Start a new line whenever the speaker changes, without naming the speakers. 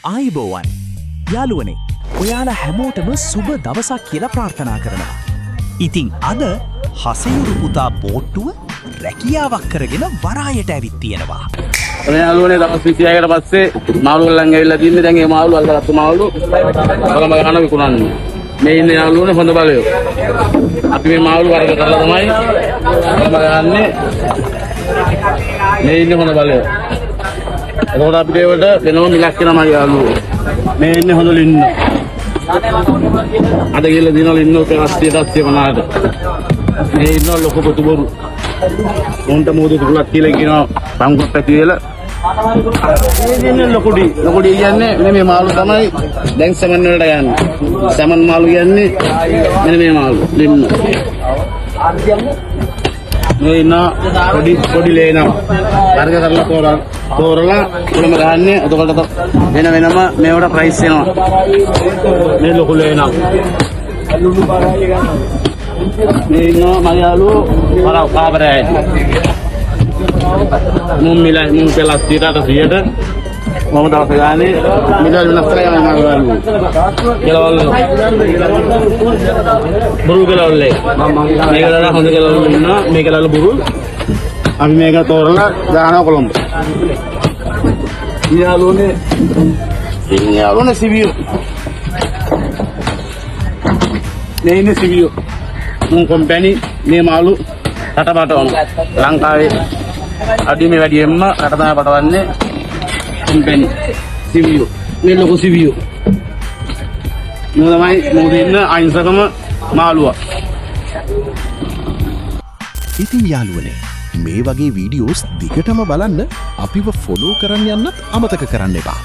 ආයිබෝවන් යාළුවනේ ඔයාලා හැමෝටම සුබ දවසක් කියලා ප්‍රාර්ථනා කරනවා. ඉතින් අද හසයුරු පුතා බෝට්ටුව රැකියාවක් කරගෙන වරායට ඇවිත් තියෙනවා.
මේ යාළුවනේ දවස් 26කට පස්සේ මාළු වලන් ඇවිල්ලා තින්නේ. දැන් මේ මාළු අල්ලගත්තු මාළු බලම ගන්න විකුණන්නේ. මේ ඉන්නේ යාළුවනේ හොඳ බලයෝ. අපි මේ මාළු වර්ග කරලා තමයි බලම ගන්නේ. මේ ඉන්නේ හොඳ බලයෝ. එතකොට අපිට ඒවට වෙනම මිලක් වෙනවා යාළුවෝ. මේ ඉන්නේ හොඳ ලින්න. අද ගිහලා දිනවල ඉන්න උට 80-50ට. මේ ඉන්න ලොකු පොතු බොරු. උන්ට මොකද දුරලක් කියලා කියනවා පංගුවක් පැති වෙලා. මේ ඉන්නේ ලොකුඩි කියන්නේ මේ මාළු තමයි දැන් සමන් වලට යන්නේ. සමන් මාළු කියන්නේ මෙන්න මේ මාළු ලින්න. මේ ඉන්න පොඩි ලේනවා. වර්ග කරලා තෝරලා උඩම ගහන්නේ. එතකොට වෙනම මේවට ප්‍රයිස් එනවා. මේ ලොකු ලේනවා. මේ ඉන්න මගේ යාළුවෝ වරව කාබරයි. මුම් පෙලස් 100ට මම දවස් ගානේ මිල වෙනස් කරලා යනවා මගේ යාළුවෝ. කෙලවල් බුරු කෙලවල් මේක දාලා හොඳ කෙලවල් ඉන්නවා. මේ කෙලවල් බුරු අපි මේක තෝරලා දානවා කොළඹ. යාළුවනේ සිවියෝ. මේ ඉන්නේ සිවියෝ. මුන් කම්පැනි මේ මාළු රටපට වුණා. ලංකාවේ අඩියම වැඩියෙන්ම රට තමයි පටවන්නේ කම්පැනි සිවියෝ. මේ ලොකු සිවියෝ. මේ තමයි මොකදින්න අයින්සකම මාළුවා.
ඉතින් යාළුවනේ මේ වගේ වීඩියෝස් දිගටම බලන්න අපිව ෆොලෝ කරන්න යන්නත් අමතක කරන්න එපා.